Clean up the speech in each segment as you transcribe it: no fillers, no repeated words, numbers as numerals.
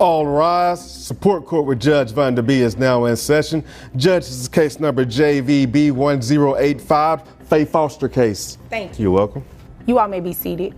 All rise. Support court with Judge Vonda B is now in session. Judge, this is case number JVB 1085, Faye Foster case. Thank you. You're welcome. You all may be seated.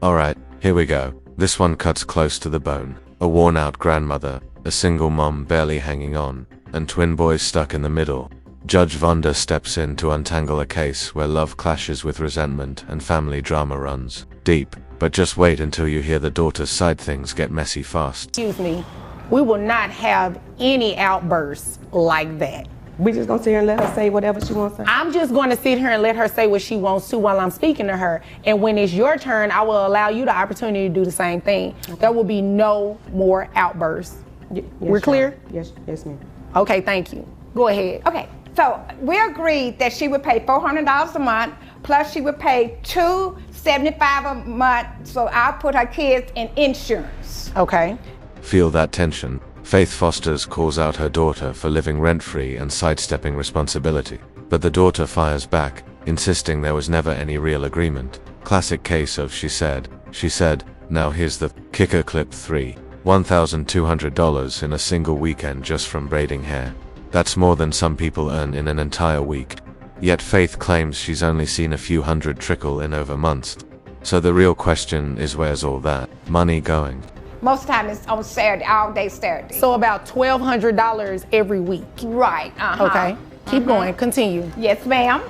All right, here we go. This one cuts close to the bone. A worn-out grandmother, a single mom barely hanging on, and twin boys stuck in the middle. Judge Vonda steps in to untangle a case where love clashes with resentment and family drama runs deep. But just wait until you hear the daughter's side. Things get messy fast. Excuse me, we will not have any outbursts like that. We just gonna sit here and let her say whatever she wants to say? I'm just going to sit here and let her say what she wants to while I'm speaking to her. And when it's your turn, I will allow you the opportunity to do the same thing. Okay. There will be no more outbursts. Yes, we're clear? Yes, ma'am. Okay, thank you. Go ahead. Okay, so we agreed that she would pay $400 a month, plus she would pay $275 a month, so I'll put her kids in insurance. Okay. Feel that tension. Faith Foster calls out her daughter for living rent-free and sidestepping responsibility. But the daughter fires back, insisting there was never any real agreement. Classic case of she said. Now here's the kicker. Clip 3. $1,200 in a single weekend just from braiding hair. That's more than some people earn in an entire week. Yet Faith claims she's only seen a few hundred trickle in over months. So the real question is, where's all that money going? Most of the time it's on Saturday, all day Saturday. So about $1,200 every week. Right, Okay, keep going, continue. Yes, ma'am.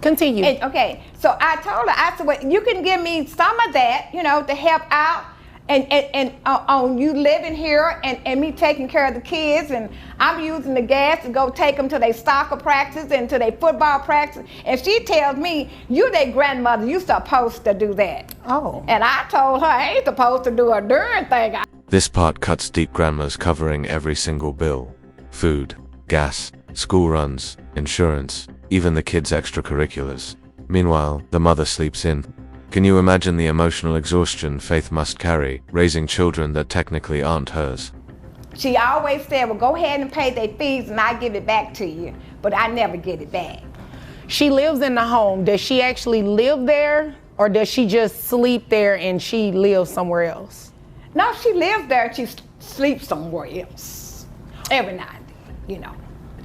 Continue. And, okay, so I told her, I said, well, you can give me some of that, you know, to help out and on you living here and me taking care of the kids, and I'm using the gas to go take them to their soccer practice and to their football practice. And she tells me, you their grandmother, you supposed to do that. Oh. And I told her I ain't supposed to do a darn thing. This part cuts deep. Grandma's covering every single bill. Food, gas, school runs, insurance, even the kids' extracurriculars. Meanwhile, the mother sleeps in. Can you imagine the emotional exhaustion Faith must carry, raising children that technically aren't hers? She always said, well, go ahead and pay their fees and I'll give it back to you. But I never get it back. She lives in the home. Does she actually live there, or does she just sleep there and she lives somewhere else? No, she lives there and she sleeps somewhere else. Every night, you know.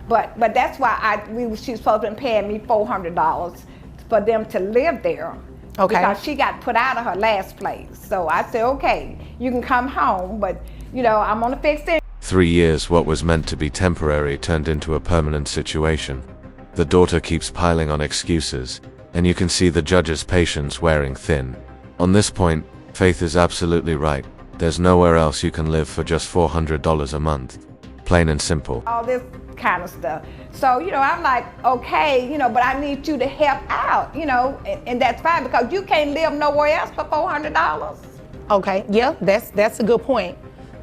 But that's why she's supposed to be paying me $400 for them to live there. Okay. Because she got put out of her last place. So I said, okay, you can come home, but you know, I'm gonna fix it. 3 years, what was meant to be temporary turned into a permanent situation. The daughter keeps piling on excuses, and you can see the judge's patience wearing thin. On this point, Faith is absolutely right. There's nowhere else you can live for just $400 a month. Plain and simple. All this kind of stuff. So, you know, I'm like, okay, you know, but I need you to help out, you know, and that's fine because you can't live nowhere else for $400. Okay, yeah, that's a good point.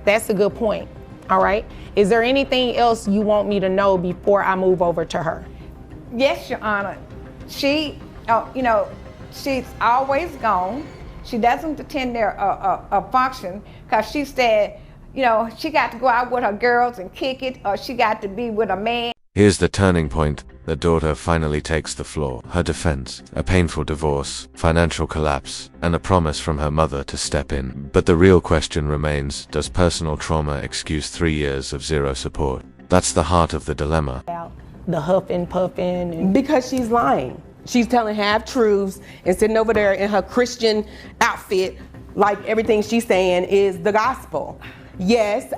That's a good point. All right. Is there anything else you want me to know before I move over to her? Yes, Your Honor. She, you know, she's always gone. She doesn't attend a function because she said, you know, she got to go out with her girls and kick it, or she got to be with a man. Here's the turning point. The daughter finally takes the floor. Her defense, a painful divorce, financial collapse, and a promise from her mother to step in. But the real question remains, does personal trauma excuse 3 years of zero support? That's the heart of the dilemma. The huffing, puffing. And Because she's lying. She's telling half-truths and sitting over there in her Christian outfit like everything she's saying is the gospel. Yes,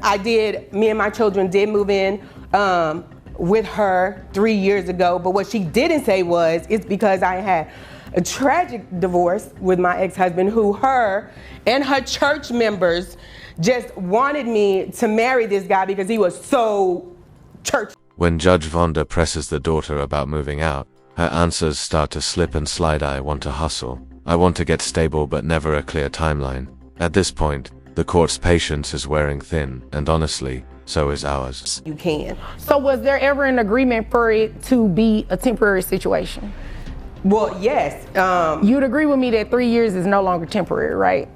me and my children did move in with her 3 years ago, but what she didn't say was, it's because I had a tragic divorce with my ex-husband who her and her church members just wanted me to marry this guy because he was so church. When Judge Vonda presses the daughter about moving out, her answers start to slip and slide. I want to hustle. I want to get stable, but never a clear timeline. At this point, the court's patience is wearing thin, and honestly, so is ours. You can. so was there ever an agreement for it to be a temporary situation? Well, yes. You'd agree with me that 3 years is no longer temporary, right?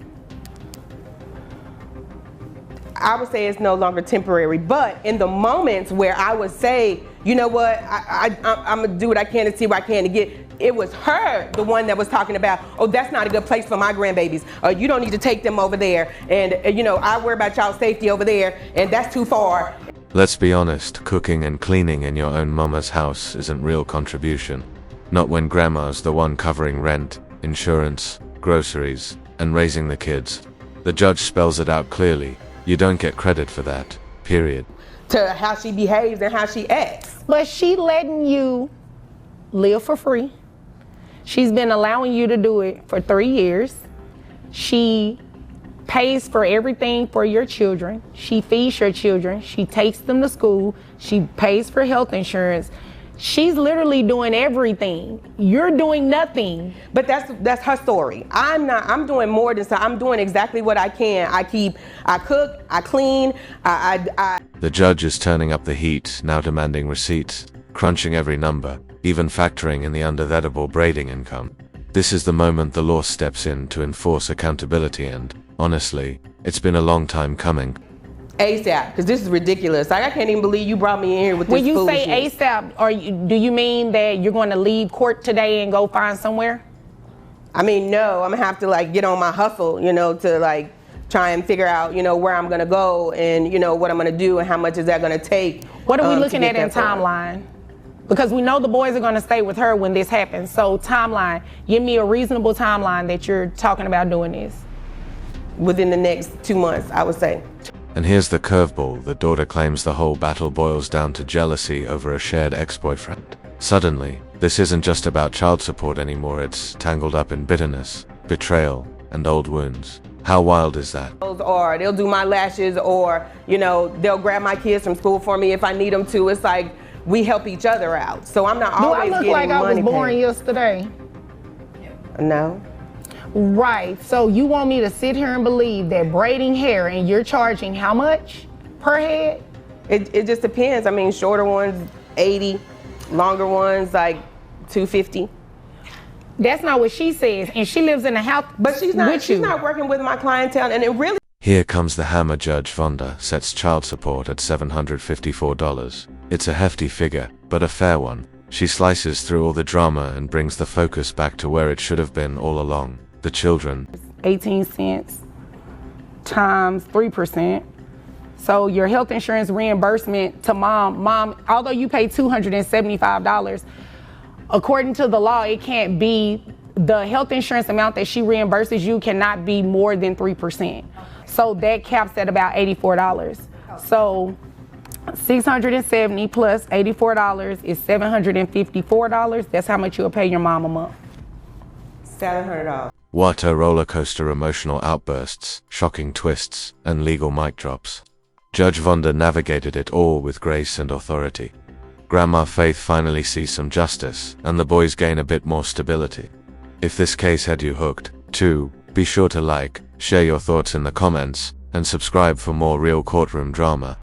I would say it's no longer temporary, but in the moments where I would say, you know what, I'm gonna do what I can to see where I can to get. It was her, the one that was talking about, oh, that's not a good place for my grandbabies. You don't need to take them over there. And, you know, I worry about y'all's safety over there, and that's too far. Let's be honest, cooking and cleaning in your own mama's house isn't real contribution. Not when grandma's the one covering rent, insurance, groceries, and raising the kids. The judge spells it out clearly. You don't get credit for that, period. To how she behaves and how she acts. But she letting you live for free. She's been allowing you to do it for 3 years. She pays for everything for your children. She feeds your children. She takes them to school. She pays for health insurance. She's literally doing everything. You're doing nothing. But that's her story. I'm doing more than so. I'm doing exactly what I can. I cook, I clean, The judge is turning up the heat, now demanding receipts, crunching every number, even factoring in the under-vettable braiding income. This is the moment the law steps in to enforce accountability, and, honestly, it's been a long time coming. ASAP, because this is ridiculous. Like, I can't even believe you brought me in here with this When you foolishness. say ASAP, do you mean that you're going to leave court today and go find somewhere? I mean, no, I'm gonna have to like get on my hustle, you know, to like try and figure out, you know, where I'm gonna go and, you know, what I'm gonna do and how much is that gonna take. What are we to looking get at in that far. timeline? Because we know the boys are going to stay with her when this happens. So timeline, give me a reasonable timeline that you're talking about doing this. Within the next 2 months, I would say. And here's the curveball. The daughter claims the whole battle boils down to jealousy over a shared ex-boyfriend. Suddenly, this isn't just about child support anymore, it's tangled up in bitterness, betrayal, and old wounds. How wild is that? Or they'll do my lashes, or, you know, they'll grab my kids from school for me if I need them to. It's like, we help each other out. So I'm not always Do I look getting like I was money born paid. yesterday? No. Right, so you want me to sit here and believe that braiding hair and you're charging how much per head? It just depends. I mean, shorter ones, 80, longer ones, like 250. That's not what she says, and she lives in a house But she's not, with she's you. not working with my clientele, and it really. Here comes the hammer. Judge Vonda sets child support at $754. It's a hefty figure, but a fair one. She slices through all the drama and brings the focus back to where it should have been all along. The children. 18 cents times 3%. So your health insurance reimbursement to mom, although you pay $275, according to the law, it can't be, the health insurance amount that she reimburses you cannot be more than 3%. So that caps at about $84. So 670 plus $84 is $754. That's how much you'll pay your mom a month. $700. What a roller coaster. Emotional outbursts, shocking twists, and legal mic drops. Judge Vonda navigated it all with grace and authority. Grandma Faith finally sees some justice, and the boys gain a bit more stability. If this case had you hooked, too, be sure to like, share your thoughts in the comments, and subscribe for more real courtroom drama.